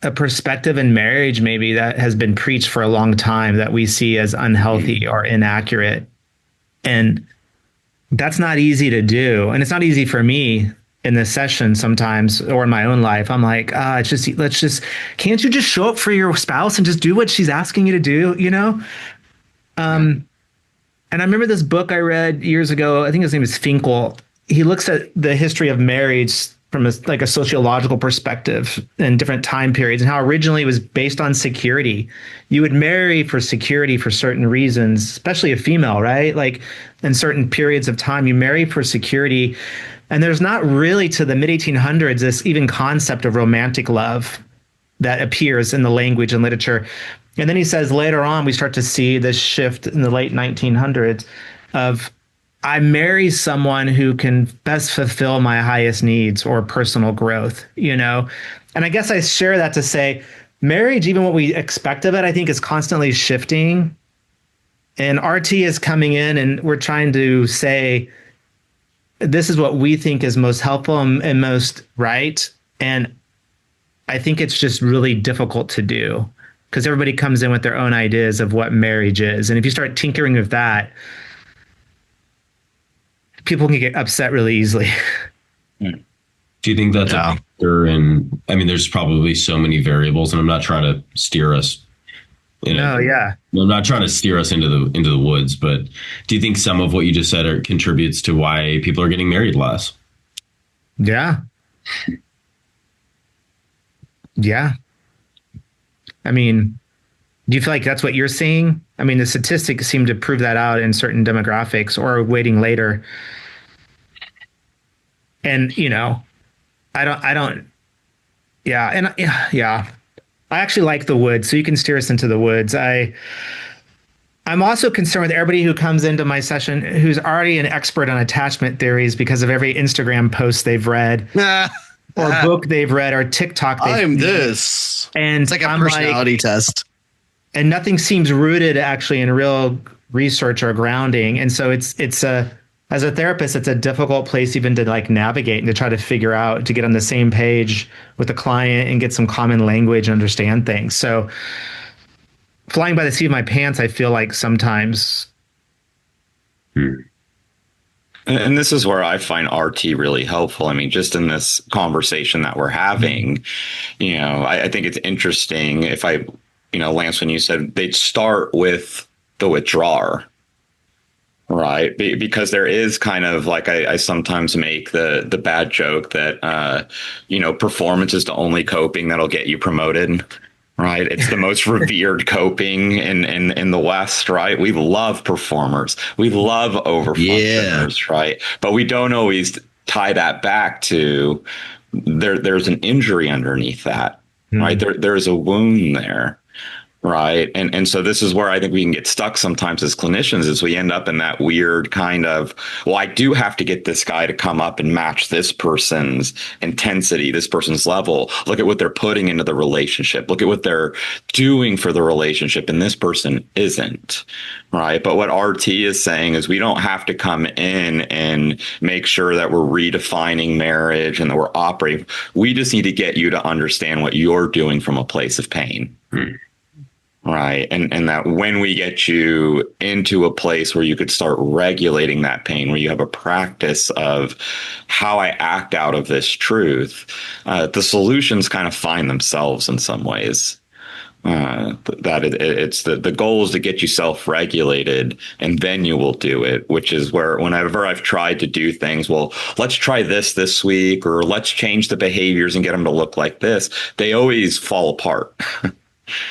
a perspective in marriage maybe that has been preached for a long time that we see as unhealthy or inaccurate. And that's not easy to do. And it's not easy for me in this session sometimes, or in my own life. I'm like, can't you just show up for your spouse and just do what she's asking you to do, you know? And I remember this book I read years ago. I think his name is Finkel. He looks at the history of marriage from a sociological perspective in different time periods, and how originally it was based on security. You would marry for security for certain reasons, especially a female, right? Like in certain periods of time, you marry for security. And there's not really, to the mid 1800s, this even concept of romantic love that appears in the language and literature. And then he says later on, we start to see this shift in the late 1900s of, I marry someone who can best fulfill my highest needs or personal growth, you know? And I guess I share that to say marriage, even what we expect of it, I think is constantly shifting. And RT is coming in and we're trying to say, this is what we think is most helpful and most right. And I think it's just really difficult to do because everybody comes in with their own ideas of what marriage is. And if you start tinkering with that, people can get upset really easily. Do you think that's a factor in, I mean, there's probably so many variables, and I'm not trying to steer us. I'm not trying to steer us into the woods, but do you think some of what you just said contributes to why people are getting married less? Yeah. Yeah. I mean, do you feel like that's what you're seeing? I mean, the statistics seem to prove that out in certain demographics, or waiting later. And, you know, I actually like the woods, so you can steer us into the woods. I'm also concerned with everybody who comes into my session who's already an expert on attachment theories because of every Instagram post they've read, or book they've read, or TikTok they've I'm seen. this. And it's like a personality test. And nothing seems rooted actually in real research or grounding. And so it's as a therapist, it's a difficult place even to like navigate and to try to figure out, to get on the same page with the client and get some common language and understand things. So flying by the seat of my pants, I feel like sometimes. And this is where I find RT really helpful. I mean, just in this conversation that we're having, you know, I think it's interesting Lance, when you said they'd start with the withdrawer, right? Because there is kind of like, I sometimes make the bad joke that, performance is the only coping that'll get you promoted. Right. It's the most revered coping in the West. Right. We love performers. We love overfunctioners. Yeah. Right. But we don't always tie that back to there's an injury underneath that. Right. There's a wound there. Right. And so this is where I think we can get stuck sometimes as clinicians, is we end up in that weird kind of, well, I do have to get this guy to come up and match this person's intensity, this person's level. Look at what they're putting into the relationship. Look at what they're doing for the relationship. And this person isn't. Right. But what RT is saying is we don't have to come in and make sure that we're redefining marriage and that we're operating. We just need to get you to understand what you're doing from a place of pain. Right. And that when we get you into a place where you could start regulating that pain, where you have a practice of how I act out of this truth, the solutions kind of find themselves in some ways. It's the goal is to get you self-regulated, and then you will do it, which is where whenever I've tried to do things, well, let's try this week, or let's change the behaviors and get them to look like this, they always fall apart.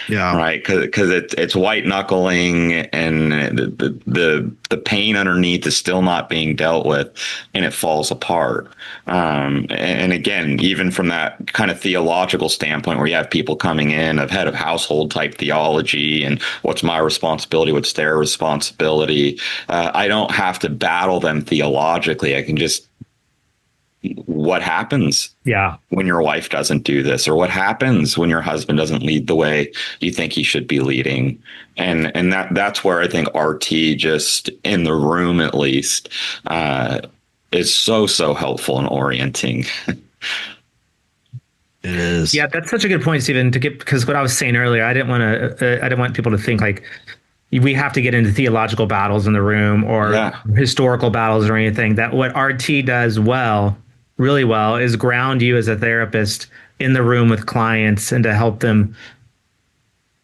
Yeah. Right. Because it's white knuckling, and the pain underneath is still not being dealt with, and it falls apart. And again, even from that kind of theological standpoint, where you have people coming in of head of household type theology and what's my responsibility, what's their responsibility. I don't have to battle them theologically. I can just, what happens when your wife doesn't do this, or what happens when your husband doesn't lead the way you think he should be leading. And that's where I think RT, just in the room at least, is so helpful in orienting. It is. Yeah, that's such a good point, Stephen. Because what I was saying earlier, I didn't want people to think like we have to get into theological battles in the room or historical battles or anything. That what RT does really well, is ground you as a therapist in the room with clients and to help them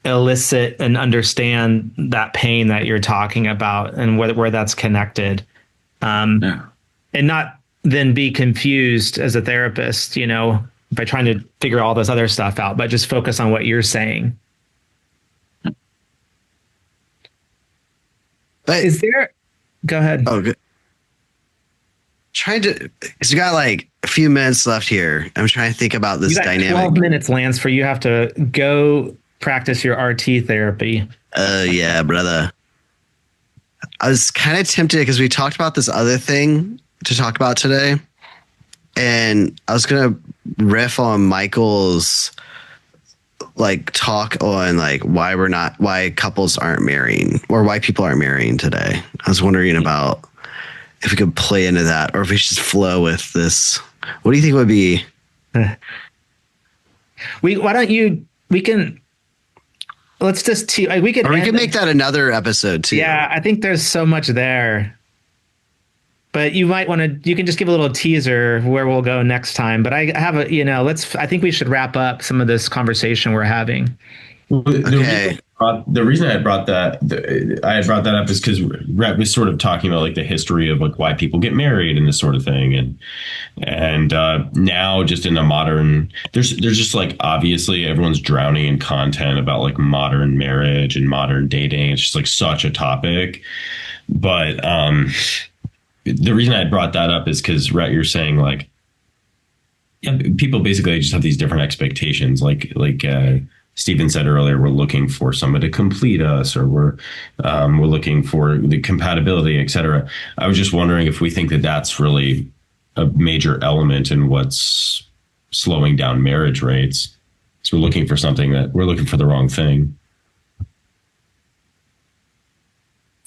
elicit and understand that pain that you're talking about and where that's connected, and not then be confused as a therapist, by trying to figure all this other stuff out, but just focus on what you're saying. But is there? Go ahead. Oh, good. Because we got like a few minutes left here. I'm trying to think about this dynamic. 12 minutes, Lance, for you have to go practice your RT therapy. Yeah, brother. I was kind of tempted because we talked about this other thing to talk about today. And I was going to riff on Michael's like talk on like why couples aren't marrying or why people aren't marrying today. I was wondering about if we could play into that or if we should just flow with this. What do you think would be? Let's just, we can make that another episode too. Yeah. I think there's so much there, but you can just give a little teaser where we'll go next time. But I have I think we should wrap up some of this conversation we're having. Okay. The reason I had brought that up is because Rhett was sort of talking about like the history of like why people get married and this sort of thing, and now just in a modern, there's just like obviously everyone's drowning in content about like modern marriage and modern dating. It's just like such a topic, but the reason I had brought that up is because Rhett, you're saying like people basically just have these different expectations, like Steven said earlier, we're looking for someone to complete us, or we're looking for the compatibility, et cetera. I was just wondering if we think that that's really a major element in what's slowing down marriage rates. So we're looking for the wrong thing.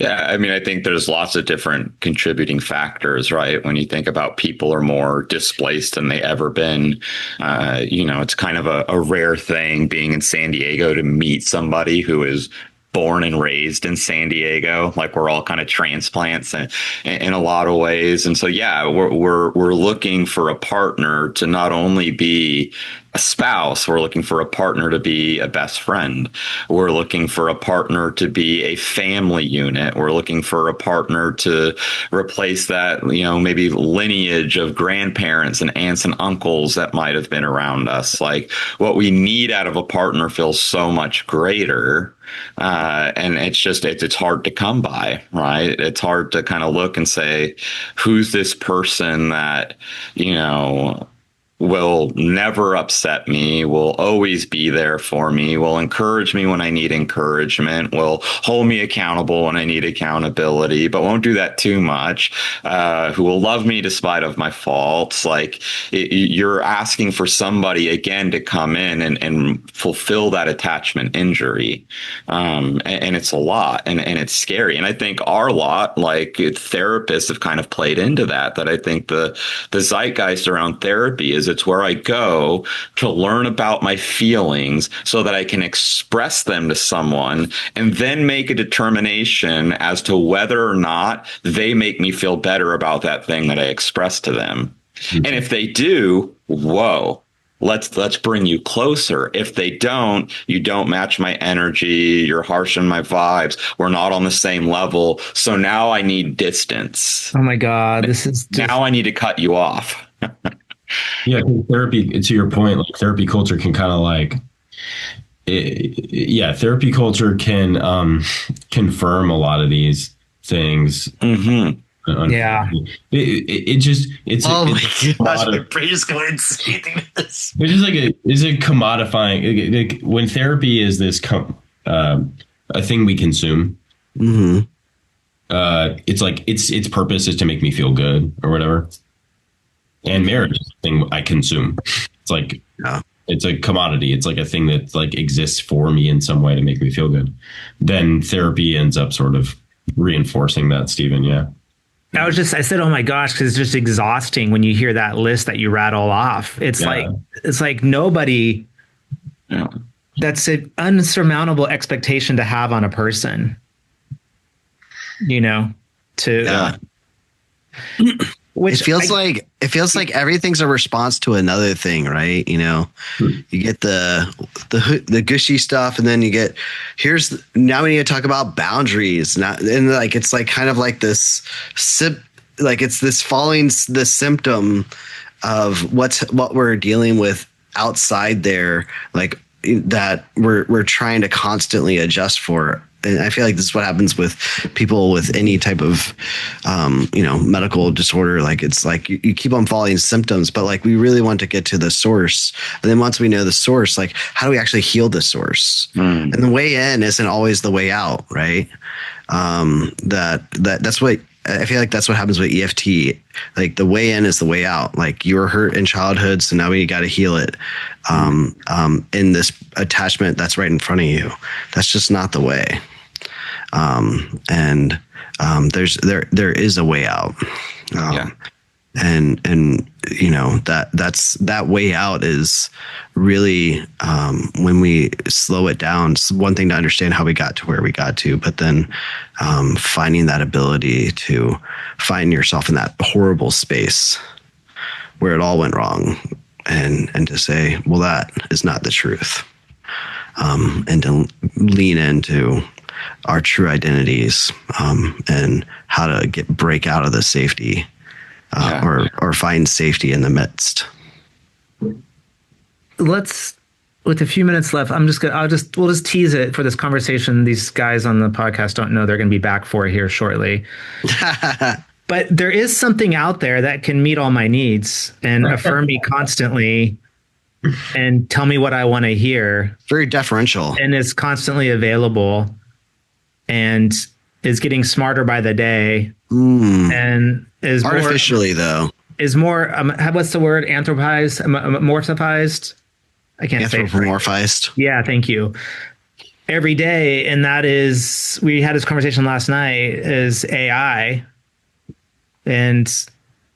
Yeah, I mean, I think there's lots of different contributing factors, right? When you think about people are more displaced than they ever been, it's kind of a rare thing being in San Diego to meet somebody who is born and raised in San Diego. Like we're all kind of transplants in a lot of ways. And so, yeah, we're looking for a partner to not only be a spouse, we're looking for a partner to be a best friend. We're looking for a partner to be a family unit. We're looking for a partner to replace that, maybe lineage of grandparents and aunts and uncles that might have been around us. Like what we need out of a partner feels so much greater. And it's hard to come by, right? It's hard to kind of look and say, who's this person that, will never upset me, will always be there for me, will encourage me when I need encouragement, will hold me accountable when I need accountability, but won't do that too much, who will love me despite of my faults. Like you're asking for somebody again to come in and fulfill that attachment injury. And it's a lot and it's scary. And I think our lot, like therapists have kind of played into that I think the zeitgeist around therapy is it's where I go to learn about my feelings so that I can express them to someone and then make a determination as to whether or not they make me feel better about that thing that I expressed to them. Mm-hmm. And if they do, whoa, let's bring you closer. If they don't, you don't match my energy, you're harsh on my vibes, we're not on the same level. So now I need distance. Oh my God, now I need to cut you off. Yeah, therapy, to your point, like therapy culture can kind of like, therapy culture can confirm a lot lot things. Mm-hmm. Yeah, it's oh my gosh, my brain is going insane. It's just like it's a commodifying. When therapy is this a thing we consume, mm-hmm. It's like its purpose is to make me feel good or whatever. And marriage is a thing I consume. It's like It's a commodity. It's like a thing that like exists for me in some way to make me feel good. Then therapy ends up sort of reinforcing that, Steven. Yeah. I said, oh my gosh, because it's just exhausting when you hear that list that you rattle off. It's like nobody, that's an unsurmountable expectation to have on a person, which it feels like everything's a response to another thing, right? You get the gushy stuff, and then you get now we need to talk about boundaries. And like it's like kind of like this it's this following the symptom of what we're dealing with outside there, like that we're trying to constantly adjust for. And I feel like this is what happens with people with any type of, medical disorder. Like it's like you keep on following symptoms, but like we really want to get to the source. And then once we know the source, like how do we actually heal the source? And the way in isn't always the way out, right? That's what I feel like. That's what happens with EFT. Like the way in is the way out. Like you were hurt in childhood, so now we got to heal it. In this attachment that's right in front of you. That's just not the way. There is a way out. And that way out is really, when we slow it down, it's one thing to understand how we got to where we got to, but then finding that ability to find yourself in that horrible space where it all went wrong, and to say, well, that is not the truth, and to lean into our true identities, and how to break out of the safety, or find safety in the midst. With a few minutes left, we'll just tease it for this conversation. These guys on the podcast don't know they're going to be back for here shortly. But there is something out there that can meet all my needs and affirm me constantly and tell me what I want to hear. Very deferential. And is constantly available and is getting smarter by the day. And is artificially is more, what's the word? Anthropized, morphized? I can't say it. Anthropomorphized. Yeah, thank you. Every day. And that is, we had this conversation last night, is AI. And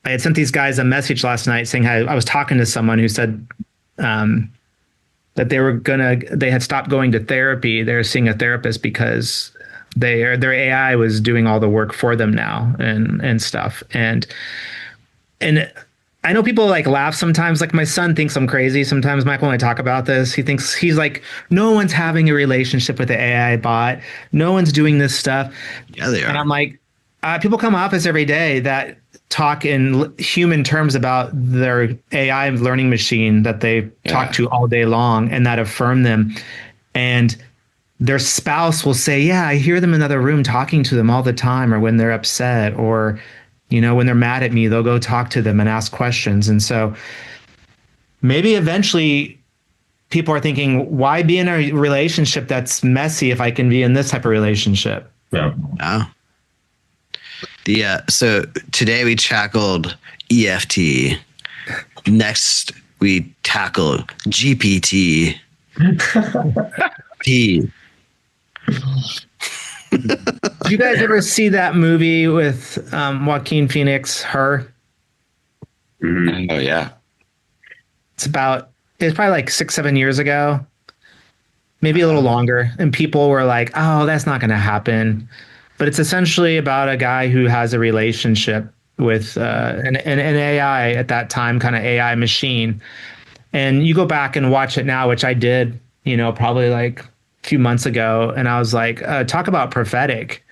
I had sent these guys a message last night saying how I was talking to someone who said that they had stopped going to therapy. They're seeing a therapist because their AI was doing all the work for them now and stuff. And I know people like laugh sometimes. Like my son thinks I'm crazy sometimes, Michael, when I talk about this. He's like, no one's having a relationship with the AI bot. No one's doing this stuff. Yeah, they are. And I'm like, people come to office every day that talk in human terms about their AI learning machine that they talk to all day long and that affirm them. And their spouse will say, yeah, I hear them in another room talking to them all the time, or when they're upset, or, when they're mad at me, they'll go talk to them and ask questions. And so maybe eventually people are thinking, why be in a relationship that's messy if I can be in this type of relationship? Yeah. So today we tackled EFT. Next we tackle GPT. T. Did you guys ever see that movie with Joaquin Phoenix, Her? Oh yeah. It's probably like 6-7 years ago, maybe a little longer. And people were like, oh, that's not going to happen. But it's essentially about a guy who has a relationship with an AI at that time, kind of AI machine. And you go back and watch it now, which I did, probably like a few months ago. And I was like, talk about prophetic,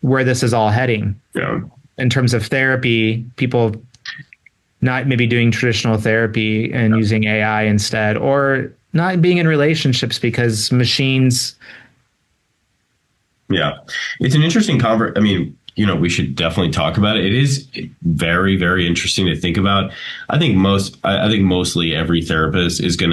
where this is all heading. Yeah. In terms of therapy, people not maybe doing traditional therapy and using AI instead, or not being in relationships because machines. Yeah, it's an interesting conversation. I mean, we should definitely talk about it. It is very, very interesting to think about. I think mostly every therapist is going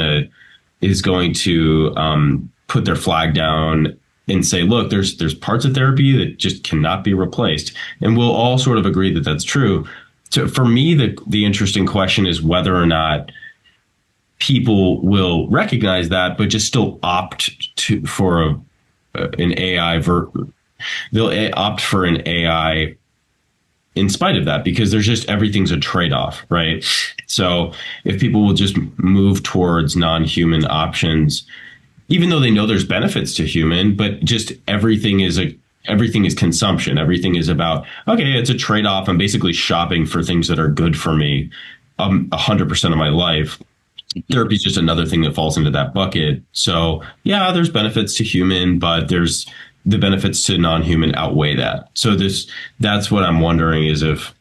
to put their flag down and say, look, there's parts of therapy that just cannot be replaced, and we'll all sort of agree that that's true. So for me, the interesting question is whether or not people will recognize that, but just still opt for an AI. They'll opt for an AI in spite of that, because there's just everything's a trade-off, right? So if people will just move towards non-human options, even though they know there's benefits to human, but just everything is consumption. Everything is about, okay, it's a trade-off. I'm basically shopping for things that are good for me 100% of my life. Therapy is just another thing that falls into that bucket. So yeah, there's benefits to human, but there's the benefits to non-human outweigh that. So that's what I'm wondering, is if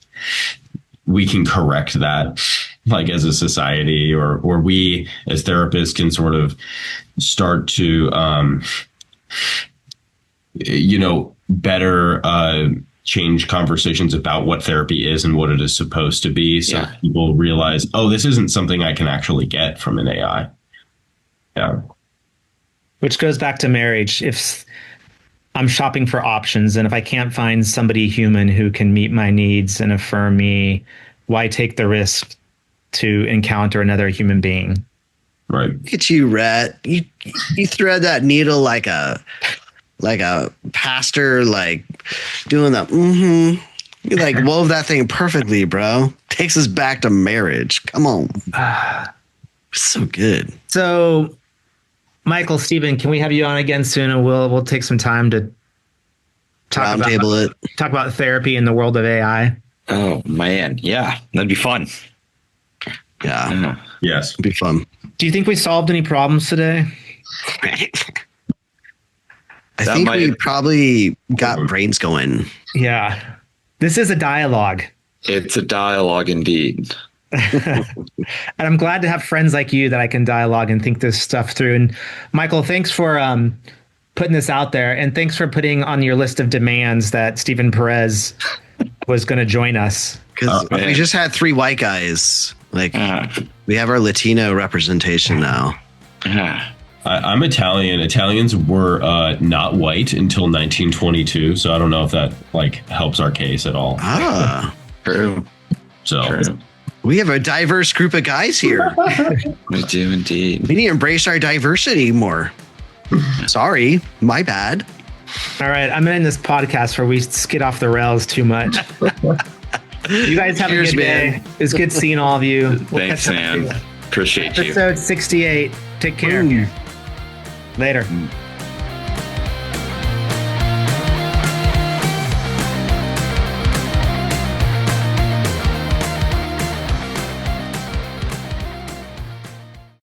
we can correct that, like as a society, or we as therapists can sort of start to, better change conversations about what therapy is and what it is supposed to be. So people realize, oh, this isn't something I can actually get from an AI. Yeah. Which goes back to marriage. If I'm shopping for options, and if I can't find somebody human who can meet my needs and affirm me, why take the risk to encounter another human being? Right. Look at you, Rhett. You thread that needle like a pastor, like doing that. You like wove that thing perfectly, bro. Takes us back to marriage. Come on. So good. So, Michael, Steven, can we have you on again soon? And we'll take some time to talk about therapy in the world of AI. Oh man, yeah, that'd be fun. Yeah. Yes. It'd be fun. Do you think we solved any problems today? I think we probably got brains going. Yeah. This is a dialogue. It's a dialogue indeed. And I'm glad to have friends like you that I can dialogue and think this stuff through. And Michael, thanks for putting this out there. And thanks for putting on your list of demands that Steven Perez was going to join us. Because we just had 3 white guys. Like, we have our Latino representation now. I'm Italian. Italians were not white until 1922. So I don't know if that helps our case at all. True. So True. We have a diverse group of guys here. We do indeed. We need to embrace our diversity more. Sorry, my bad. All right, I'm in this podcast where we skid off the rails too much. You guys have a good day. It's good seeing all of you. Thanks, Sam. Appreciate you. Episode 68. Take care. Ooh. Later.